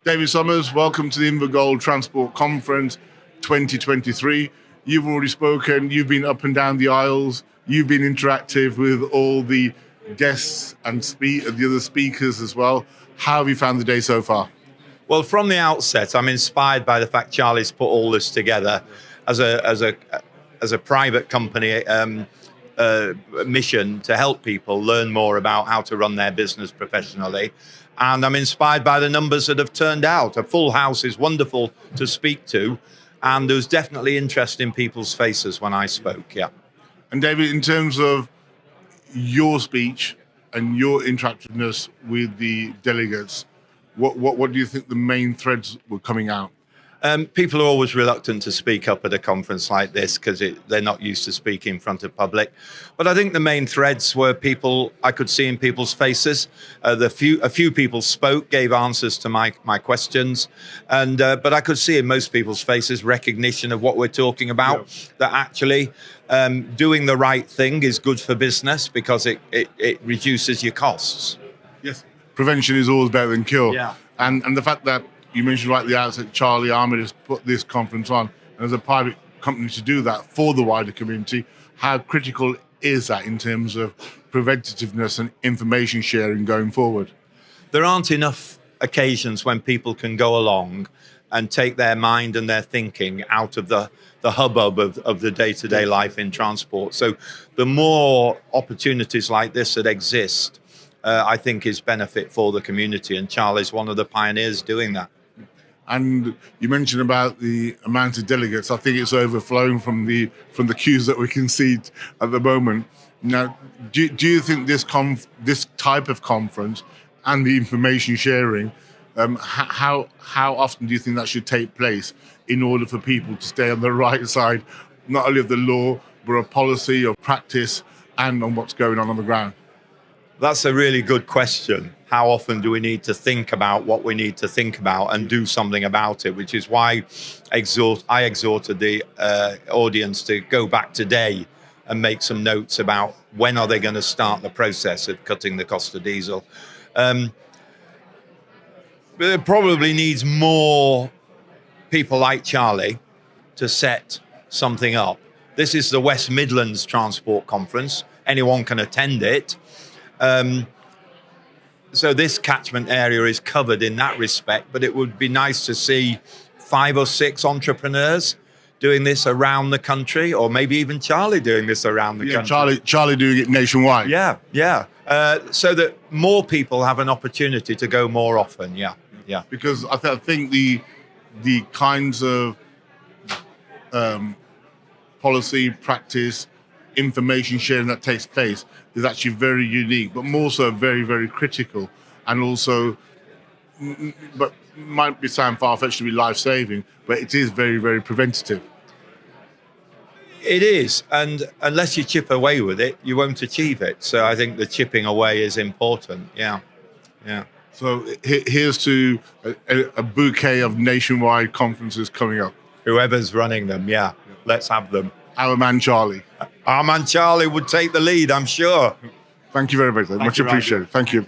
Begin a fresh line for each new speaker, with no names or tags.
David Summers, welcome to the Invergold Transport Conference 2023. You've already spoken, you've been up and down the aisles, you've been interactive with all the guests and the other speakers as well. How have you found the day so far?
Well, from the outset, I'm inspired by the fact Charlie's put all this together as a private company mission to help people learn more about how to run their business professionally. And I'm inspired by the numbers that have turned out. A full house is wonderful to speak to. And there was definitely interest in people's faces when I spoke, yeah.
And David, in terms of your speech and your interactiveness with the delegates, what do you think the main threads were coming out?
People are always reluctant to speak up at a conference like this because they're not used to speaking in front of public. But I think the main threads were I could see in people's faces. A few people spoke, gave answers to my questions, but I could see in most people's faces recognition of what we're talking about. Yeah. That actually doing the right thing is good for business because it reduces your costs.
Yes, prevention is always better than cure.
Yeah.
And the fact that you mentioned right at the outset, Charlie Ahmed has put this conference on, and as a private company to do that for the wider community, how critical is that in terms of preventativeness and information sharing going forward?
There aren't enough occasions when people can go along and take their mind and their thinking out of the hubbub of the day-to-day life in transport. So the more opportunities like this that exist, I think is benefit for the community, and Charlie's one of the pioneers doing that.
And you mentioned about the amount of delegates. I think it's overflowing from the queues that we can see at the moment. Now, do you think this type of conference and the information sharing, how often do you think that should take place in order for people to stay on the right side, not only of the law, but of policy, of practice, and on what's going on the ground?
That's a really good question. How often do we need to think about what we need to think about and do something about it? Which is why I exhorted the audience to go back today and make some notes about when are they going to start the process of cutting the cost of diesel. It probably needs more people like Charlie to set something up. This is the West Midlands Transport Conference. Anyone can attend it. So this catchment area is covered in that respect, but it would be nice to see 5 or 6 entrepreneurs doing this around the country, or maybe even Charlie doing this around the country.
Charlie doing it nationwide.
Yeah. So that more people have an opportunity to go more often. Yeah.
Because I think the kinds of policy, practice, information sharing that takes place is actually very unique, but more so very, very critical, and also, but might be sound far-fetched to be life-saving, but it is very, very preventative.
It is, and unless you chip away with it, you won't achieve it. So I think the chipping away is important. Yeah.
So here's to a bouquet of nationwide conferences coming up.
Whoever's running them, yeah, let's have them.
Our man Charlie.
Our man Charlie would take the lead, I'm sure.
Thank you very much. Much appreciated. Thank you.